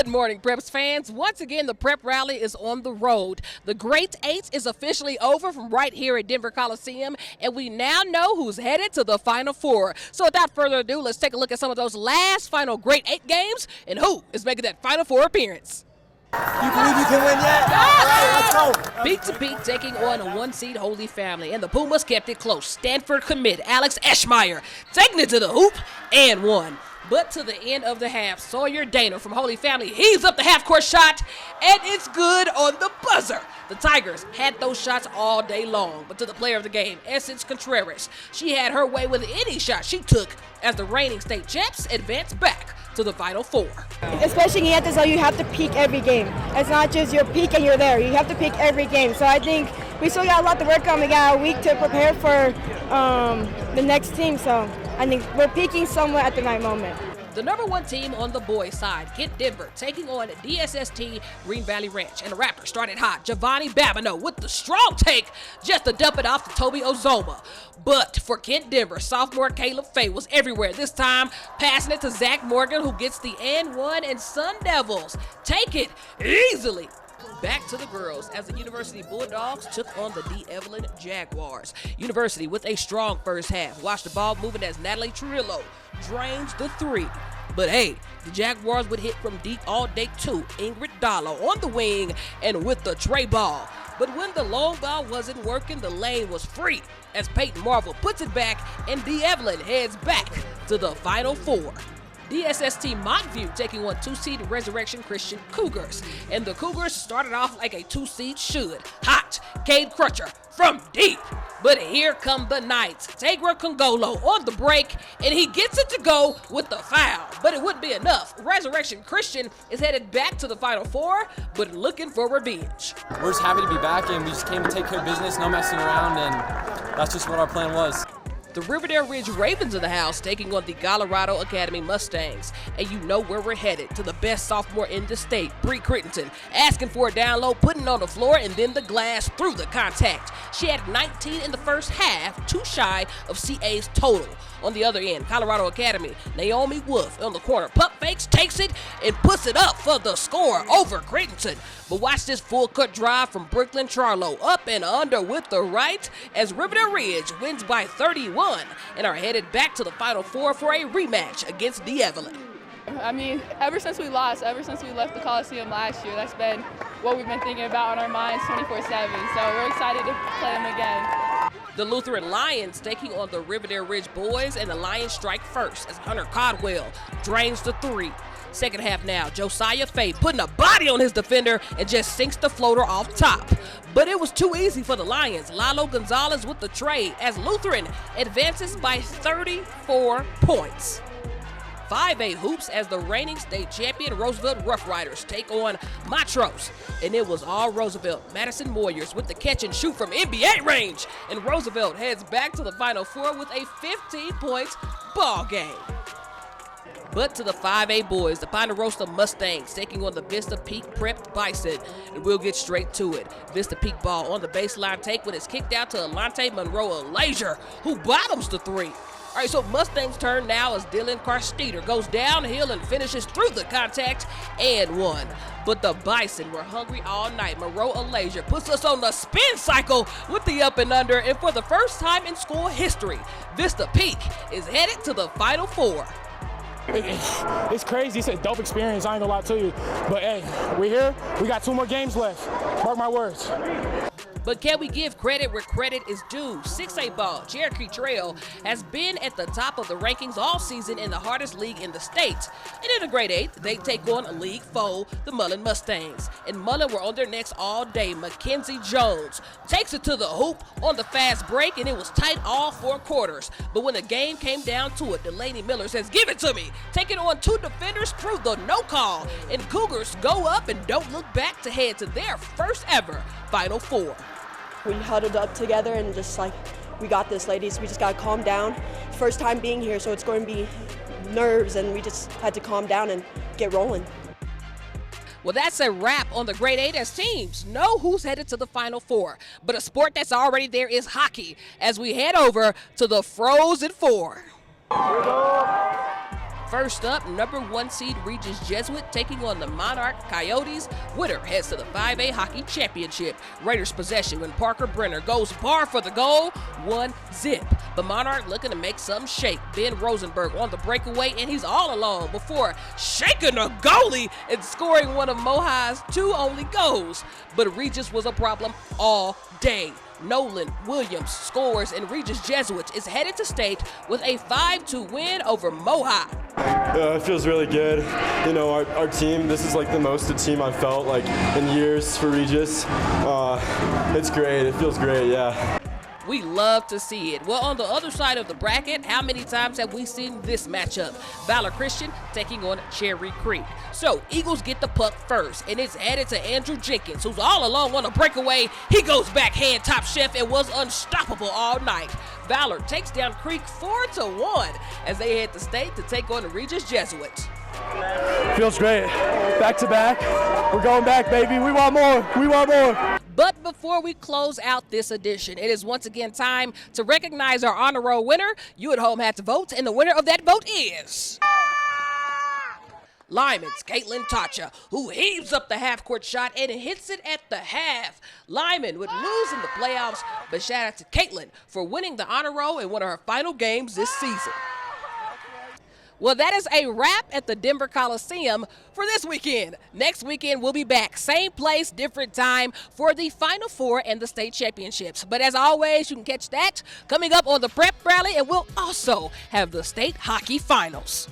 Good morning, Preps fans. Once again, the Prep Rally is on the road. The Great Eight is officially over from right here at Denver Coliseum, and we now know who's headed to the Final Four. So without further ado, let's take a look at some of those last final Great Eight games and who is making that Final Four appearance. You believe you can win yet? All right, let's go. Beat to beat, taking on a one-seed Holy Family, and the Pumas kept it close. Stanford commit Alex Eschmeyer taking it to the hoop and won. But to the end of the half, Sawyer Dana from Holy Family heaves up the half-court shot, and it's good on the buzzer. The Tigers had those shots all day long, but to the player of the game, Essence Contreras, she had her way with any shot she took as the reigning state champs advanced back to the Final Four. Especially in ESL, you have to peak every game. It's not just your peak and you're there. You have to peak every game. So I think we still got a lot to work on. We got a week to prepare for the next team. So I think we're peaking somewhat at the right moment. The number one team on the boys' side, Kent Denver, taking on DSST Green Valley Ranch. And the Raptors started hot. Giovanni Babineau with the strong take just to dump it off to Toby Ozoma. But for Kent Denver, sophomore Caleb Faye was everywhere. This time, passing it to Zach Morgan, who gets the and one, and Sun Devils take it easily. Back to the girls as the University Bulldogs took on the D. Evelyn Jaguars. University with a strong first half. Watch the ball moving as Natalie Trillo drains the three. But hey, the Jaguars would hit from deep all day too. Ingrid Dallo on the wing and with the tray ball. But when the long ball wasn't working, the lane was free as Peyton Marvel puts it back and D. Evelyn heads back to the Final Four. DSST Montview taking on two-seed Resurrection Christian Cougars. And the Cougars started off like a two-seed should. Hot, Cade Crutcher from deep. But here come the Knights. Tegra Congolo on the break, and he gets it to go with the foul. But it wouldn't be enough. Resurrection Christian is headed back to the Final Four, but looking for revenge. We're just happy to be back, and we just came to take care of business, no messing around, and that's just what our plan was. The Riverdale Ridge Ravens of the house taking on the Colorado Academy Mustangs. And you know where we're headed, to the best sophomore in the state, Bree Crittenton, asking for a down low, putting it on the floor, and then the glass through the contact. She had 19 in the first half, too shy of CA's total. On the other end, Colorado Academy, Naomi Wolf on the corner, pump fakes, takes it, and puts it up for the score over Crittenton. But watch this full cut drive from Brooklyn Charlo, up and under with the right, as Riverdale Ridge wins by 31 and are headed back to the Final Four for a rematch against D. Evelyn. I mean, ever since we left the Coliseum last year, that's been what we've been thinking about on our minds 24/7. So we're excited to play them again. The Lutheran Lions taking on the Riverdale Ridge boys, and the Lions strike first as Hunter Codwell drains the three. Second half now, Josiah Faye putting a body on his defender and just sinks the floater off top. But it was too easy for the Lions. Lalo Gonzalez with the trade as Lutheran advances by 34 points. 5A hoops as the reigning state champion Roosevelt Rough Riders take on Montrose. And it was all Roosevelt. Madison Moyers with the catch and shoot from NBA range. And Roosevelt heads back to the Final Four with a 15-point ball game. But to the 5A boys, the Ponderosa Mustangs taking on the Vista Peak Prep Bison. And we'll get straight to it. Vista Peak ball on the baseline take when it's kicked out to Alante Monroe Alazier, who bottoms the three. All right, so Mustang's turn now as Dylan Carsteeder goes downhill and finishes through the contact and one. But the Bison were hungry all night. Monroe Alazier puts us on the spin cycle with the up and under. And for the first time in school history, Vista Peak is headed to the Final Four. It's crazy. It's a dope experience. I ain't gonna lie to you. But hey, we're here. We got 2 more games left. Mark my words. But can we give credit where credit is due? 6A ball, Cherokee Trail has been at the top of the rankings all season in the hardest league in the state. And in the grade 8, they take on a league foe, the Mullen Mustangs. And Mullen were on their necks all day. Mackenzie Jones takes it to the hoop on the fast break, and it was tight all 4 quarters. But when the game came down to it, Delaney Miller says, "Give it to me." Taking on 2 defenders through the no call. And Cougars go up and don't look back to head to their first ever Final Four. We huddled up together and just like, we got this, ladies. We just got to calm down. First time being here, so it's going to be nerves, and we just had to calm down and get rolling. Well, that's a wrap on the grade 8 as teams know who's headed to the Final Four. But a sport that's already there is hockey as we head over to the Frozen Four. First up, number 1 seed Regis Jesuit taking on the Monarch Coyotes. Winner heads to the 5A Hockey Championship. Raiders possession when Parker Brenner goes bar for the goal, 1-0. The Monarch looking to make some shake. Ben Rosenberg on the breakaway, and he's all alone before shaking a goalie and scoring one of Mohi's 2 only goals. But Regis was a problem all day. Nolan Williams scores, and Regis Jesuit is headed to state with a 5-2 win over Mohi. It feels really good. You know, our team, this is like the most a team I've felt like in years for Regis. It's great. It feels great, yeah. We love to see it. Well, on the other side of the bracket, how many times have we seen this matchup? Valor Christian taking on Cherry Creek. So, Eagles get the puck first, and it's headed to Andrew Jenkins, who's all alone on a breakaway. He goes backhand top chef and was unstoppable all night. Valor takes down Creek 4-1 as they head to state to take on the Regis Jesuits. Feels great. Back to back. We're going back, baby. We want more. We want more. But before we close out this edition, it is once again time to recognize our honor roll winner. You at home had to vote, and the winner of that vote is Lyman's Caitlin Tacha, who heaves up the half-court shot and hits it at the half. Lyman would lose in the playoffs, but shout out to Caitlin for winning the honor roll in one of her final games this season. Well, that is a wrap at the Denver Coliseum for this weekend. Next weekend, we'll be back. Same place, different time for the Final Four and the state championships. But as always, you can catch that coming up on the Prep Rally, and we'll also have the state hockey finals.